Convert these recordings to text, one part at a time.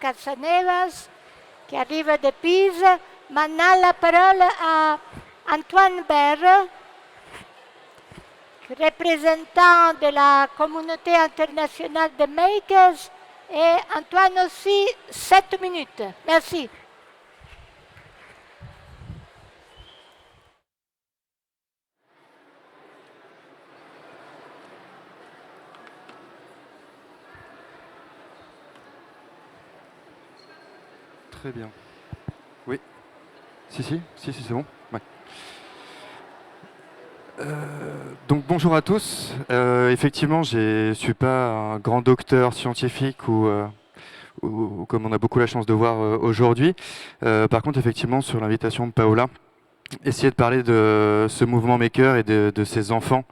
Casanevas, qui arrive de Pise. Maintenant, la parole à Antoine Berre, représentant de la communauté internationale de makers. Et Antoine aussi, 7 minutes. Merci. Très bien. Oui. Si, c'est bon. Ouais. Donc bonjour à tous. Effectivement, je ne suis pas un grand docteur scientifique ou comme on a beaucoup la chance de voir aujourd'hui. Par contre, effectivement, sur l'invitation de Paola, essayer de parler de ce mouvement maker et de ses enfants,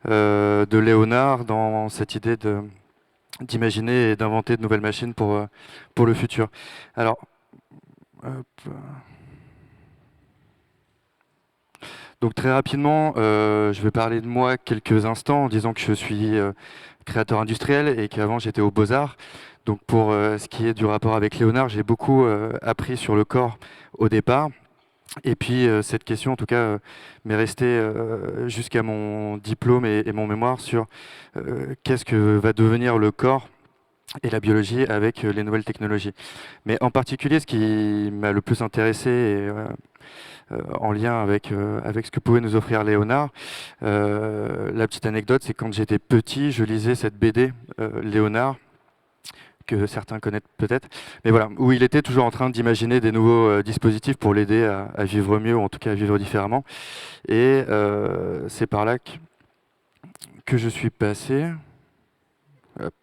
de Léonard, dans cette idée d'imaginer et d'inventer de nouvelles machines pour le futur. Alors, hop. Donc très rapidement, je vais parler de moi quelques instants en disant que je suis créateur industriel et qu'avant j'étais aux Beaux-Arts. Donc pour ce qui est du rapport avec Léonard, j'ai beaucoup appris sur le corps au départ. Et puis cette question, en tout cas, m'est restée jusqu'à mon diplôme et mon mémoire sur qu'est-ce que va devenir le corps et la biologie avec les nouvelles technologies. Mais en particulier, ce qui m'a le plus intéressé et en lien avec ce que pouvait nous offrir Léonard. La petite anecdote, c'est que quand j'étais petit, je lisais cette BD Léonard, que certains connaissent peut-être, mais voilà, où il était toujours en train d'imaginer des nouveaux dispositifs pour l'aider à vivre mieux, ou en tout cas à vivre différemment. Et c'est par là que je suis passé. Hop.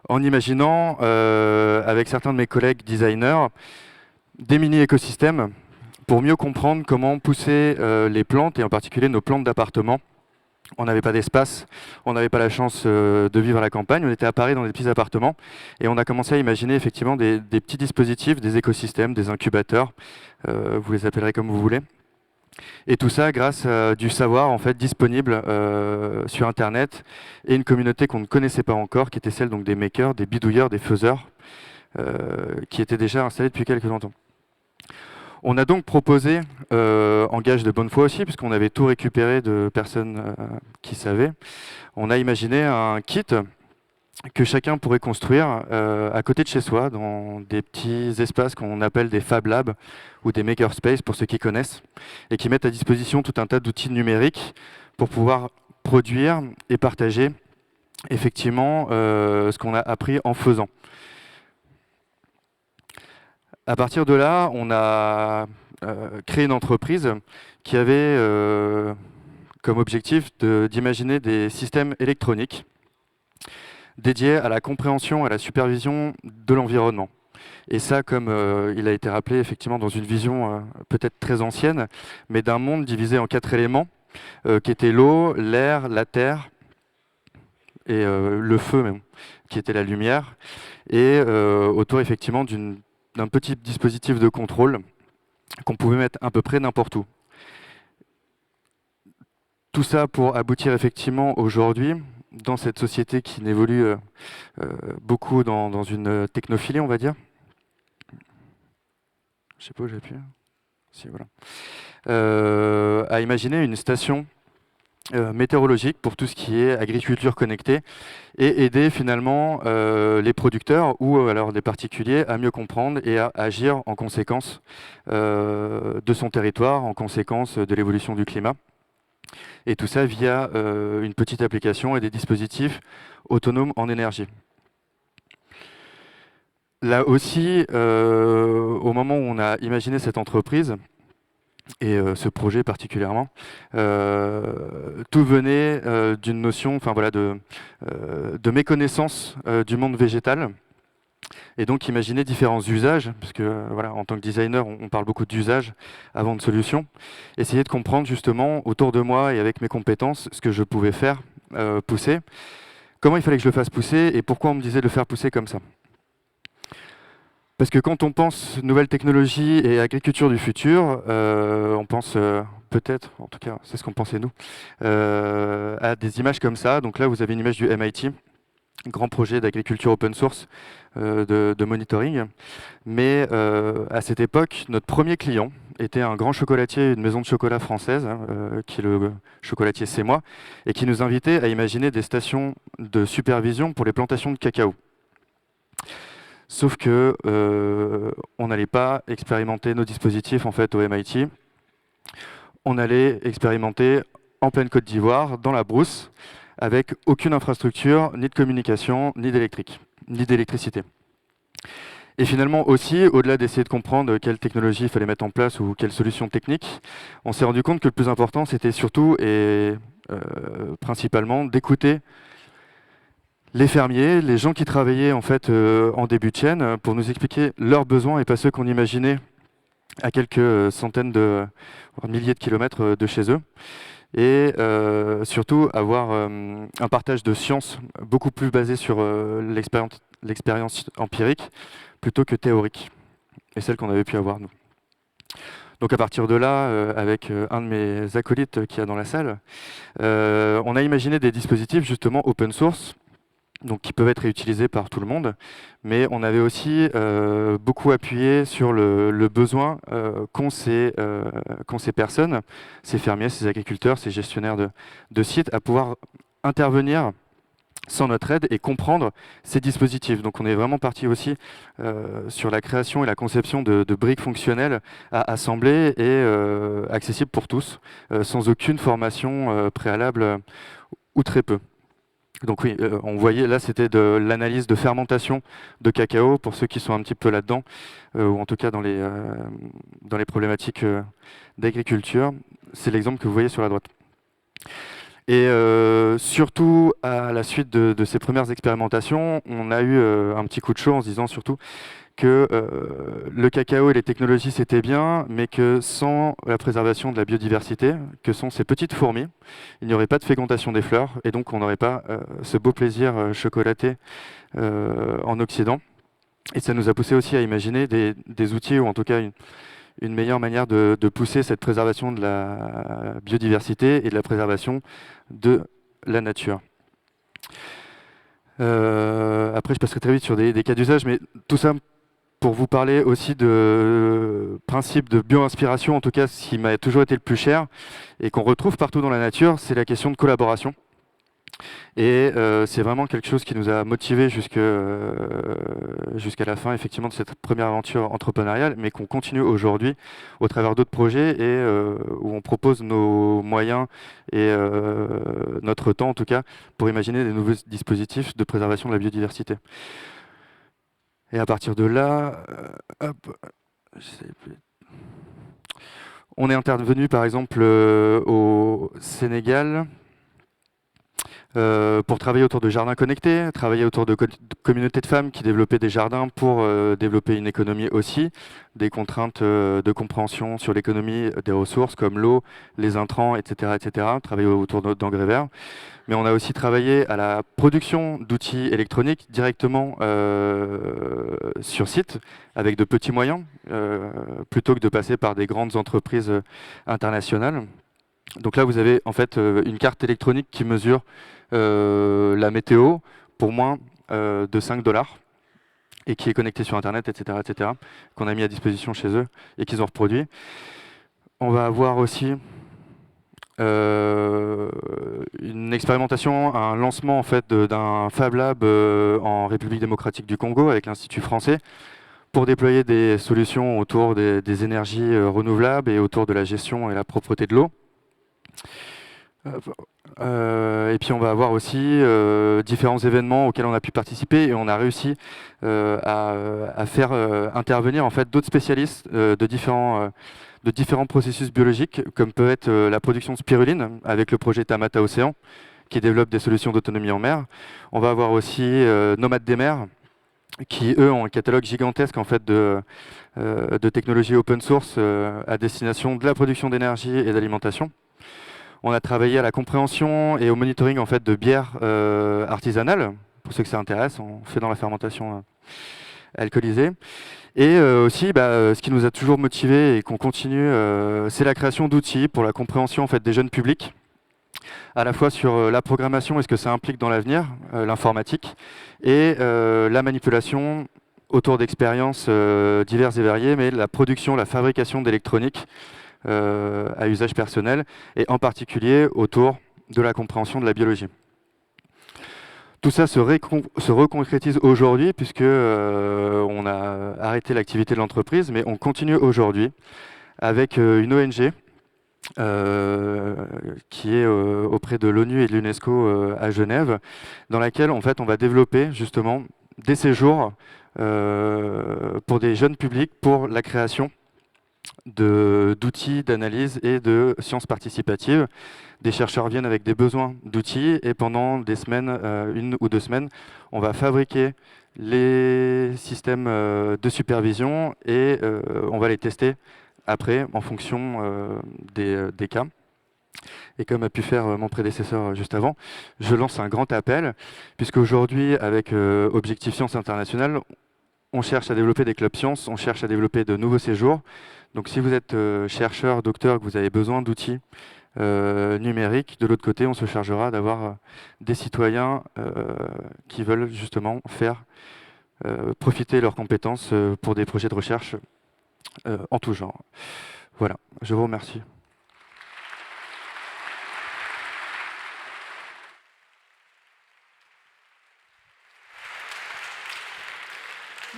En imaginant, avec certains de mes collègues designers, des mini-écosystèmes pour mieux comprendre comment pousser les plantes, et en particulier nos plantes d'appartement. On n'avait pas d'espace, on n'avait pas la chance de vivre à la campagne, on était à Paris dans des petits appartements, et on a commencé à imaginer effectivement des petits dispositifs, des écosystèmes, des incubateurs, vous les appellerez comme vous voulez. Et tout ça grâce à du savoir en fait disponible sur Internet, et une communauté qu'on ne connaissait pas encore, qui était celle donc des makers, des bidouilleurs, des faiseurs, qui étaient déjà installés depuis quelques temps. On a donc proposé, en gage de bonne foi aussi, puisqu'on avait tout récupéré de personnes qui savaient, on a imaginé un kit que chacun pourrait construire à côté de chez soi, dans des petits espaces qu'on appelle des Fab Labs ou des Makerspace pour ceux qui connaissent, et qui mettent à disposition tout un tas d'outils numériques pour pouvoir produire et partager effectivement ce qu'on a appris en faisant. À partir de là, on a créé une entreprise qui avait comme objectif d'imaginer des systèmes électroniques dédiés à la compréhension et à la supervision de l'environnement. Et ça, comme il a été rappelé effectivement dans une vision peut-être très ancienne, mais d'un monde divisé en 4 éléments, qui étaient l'eau, l'air, la terre et le feu même, qui était la lumière, et autour effectivement d'un petit dispositif de contrôle qu'on pouvait mettre à peu près n'importe où. Tout ça pour aboutir effectivement aujourd'hui, dans cette société qui évolue beaucoup dans une technophilie, on va dire. Je ne sais pas où j'appuie. Si, voilà. À imaginer une station météorologique pour tout ce qui est agriculture connectée et aider finalement les producteurs ou alors des particuliers à mieux comprendre et à agir en conséquence de son territoire, en conséquence de l'évolution du climat. Et tout ça via une petite application et des dispositifs autonomes en énergie. Là aussi, au moment où on a imaginé cette entreprise, et ce projet particulièrement, tout venait d'une notion voilà, de méconnaissance du monde végétal, et donc imaginer différents usages, parce que voilà, en tant que designer, on parle beaucoup d'usages avant de solutions, essayer de comprendre justement autour de moi et avec mes compétences ce que je pouvais faire pousser, comment il fallait que je le fasse pousser et pourquoi on me disait de le faire pousser comme ça. Parce que quand on pense nouvelles technologies et agriculture du futur, on pense peut-être, en tout cas c'est ce qu'on pensait nous, à des images comme ça. Donc là vous avez une image du MIT, grand projet d'agriculture open source de monitoring. Mais à cette époque, notre premier client était un grand chocolatier, une maison de chocolat française, qui est le chocolatier C'est Moi, et qui nous invitait à imaginer des stations de supervision pour les plantations de cacao. Sauf que on n'allait pas expérimenter nos dispositifs en fait au MIT. On allait expérimenter en pleine Côte d'Ivoire, dans la brousse, avec aucune infrastructure, ni de communication, ni d'électricité. Et finalement aussi, au-delà d'essayer de comprendre quelle technologie il fallait mettre en place ou quelle solution technique, on s'est rendu compte que le plus important, c'était surtout et principalement d'écouter les fermiers, les gens qui travaillaient en fait en début de chaîne pour nous expliquer leurs besoins et pas ceux qu'on imaginait à quelques centaines voire milliers de kilomètres de chez eux. Et surtout avoir un partage de science beaucoup plus basé sur l'expérience empirique plutôt que théorique, et celle qu'on avait pu avoir nous. Donc à partir de là, avec un de mes acolytes qui est dans la salle, on a imaginé des dispositifs justement open source, donc qui peuvent être réutilisés par tout le monde, mais on avait aussi beaucoup appuyé sur le besoin qu'ont ces personnes, ces fermiers, ces agriculteurs, ces gestionnaires de sites, à pouvoir intervenir sans notre aide et comprendre ces dispositifs. Donc on est vraiment parti aussi sur la création et la conception de briques fonctionnelles à assembler et accessibles pour tous, sans aucune formation préalable ou très peu. Donc oui, on voyait là, c'était de l'analyse de fermentation de cacao, pour ceux qui sont un petit peu là-dedans, ou en tout cas dans les problématiques d'agriculture. C'est l'exemple que vous voyez sur la droite. Et surtout, à la suite de ces premières expérimentations, on a eu un petit coup de chaud en se disant surtout que le cacao et les technologies c'était bien, mais que sans la préservation de la biodiversité, que sont ces petites fourmis, il n'y aurait pas de fécondation des fleurs, et donc on n'aurait pas ce beau plaisir chocolaté en Occident. Et ça nous a poussé aussi à imaginer des outils, ou en tout cas une meilleure manière de pousser cette préservation de la biodiversité et de la préservation de la nature. Après, je passerai très vite sur des cas d'usage, mais tout ça pour vous parler aussi de principe de bio-inspiration, en tout cas ce qui m'a toujours été le plus cher et qu'on retrouve partout dans la nature, c'est la question de collaboration. Et c'est vraiment quelque chose qui nous a motivés jusqu'à la fin effectivement de cette première aventure entrepreneuriale, mais qu'on continue aujourd'hui au travers d'autres projets et où on propose nos moyens et notre temps en tout cas pour imaginer des nouveaux dispositifs de préservation de la biodiversité. Et à partir de là, on est intervenu par exemple au Sénégal pour travailler autour de jardins connectés, travailler autour de communautés de femmes qui développaient des jardins pour développer une économie aussi, des contraintes de compréhension sur l'économie des ressources comme l'eau, les intrants, etc., travailler autour d'engrais verts. Mais on a aussi travaillé à la production d'outils électroniques directement sur site, avec de petits moyens, plutôt que de passer par des grandes entreprises internationales. Donc là, vous avez en fait une carte électronique qui mesure la météo pour moins de 5 $ et qui est connectée sur Internet, etc., qu'on a mis à disposition chez eux et qu'ils ont reproduit. On va avoir aussi une expérimentation, un lancement en fait d'un Fab Lab en République démocratique du Congo avec l'Institut français pour déployer des solutions autour des énergies renouvelables et autour de la gestion et la propreté de l'eau. Et puis on va avoir aussi différents événements auxquels on a pu participer et on a réussi à faire intervenir en fait d'autres spécialistes de différents processus biologiques, comme peut être la production de spiruline avec le projet Tamata Océan qui développe des solutions d'autonomie en mer. On va avoir aussi Nomades des mers qui eux ont un catalogue gigantesque en fait de technologies open source à destination de la production d'énergie et d'alimentation. On a travaillé à la compréhension et au monitoring en fait, de bières artisanales, pour ceux que ça intéresse, on fait dans la fermentation alcoolisée. Et aussi, ce qui nous a toujours motivés et qu'on continue, c'est la création d'outils pour la compréhension en fait, des jeunes publics à la fois sur la programmation et ce que ça implique dans l'avenir, l'informatique, et la manipulation autour d'expériences diverses et variées, mais la production, la fabrication d'électronique à usage personnel, et en particulier autour de la compréhension de la biologie. Tout ça se reconcrétise aujourd'hui puisque on a arrêté l'activité de l'entreprise, mais on continue aujourd'hui avec une ONG qui est auprès de l'ONU et de l'UNESCO à Genève, dans laquelle en fait on va développer justement des séjours pour des jeunes publics pour la création d'outils d'analyse et de sciences participatives. Des chercheurs viennent avec des besoins d'outils et pendant des semaines, 1 ou 2 semaines, on va fabriquer les systèmes de supervision et on va les tester après en fonction des cas. Et comme a pu faire mon prédécesseur juste avant, je lance un grand appel, puisque aujourd'hui, avec Objectif Science International, on cherche à développer des clubs sciences, on cherche à développer de nouveaux séjours. Donc si vous êtes chercheur, docteur, que vous avez besoin d'outils numériques, de l'autre côté, on se chargera d'avoir des citoyens qui veulent justement faire profiter leurs compétences pour des projets de recherche en tout genre. Voilà, je vous remercie.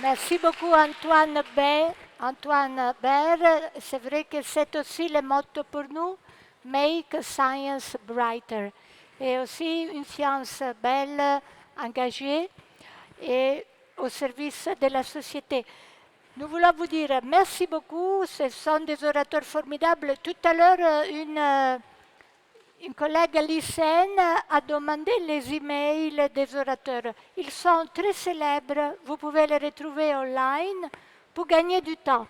Merci beaucoup Antoine Baer. C'est vrai que c'est aussi le motto pour nous, Make Science Brighter. Et aussi une science belle, engagée et au service de la société. Nous voulons vous dire merci beaucoup, ce sont des orateurs formidables. Tout à l'heure, une collègue lycéenne a demandé les emails des orateurs. Ils sont très célèbres, vous pouvez les retrouver online pour gagner du temps.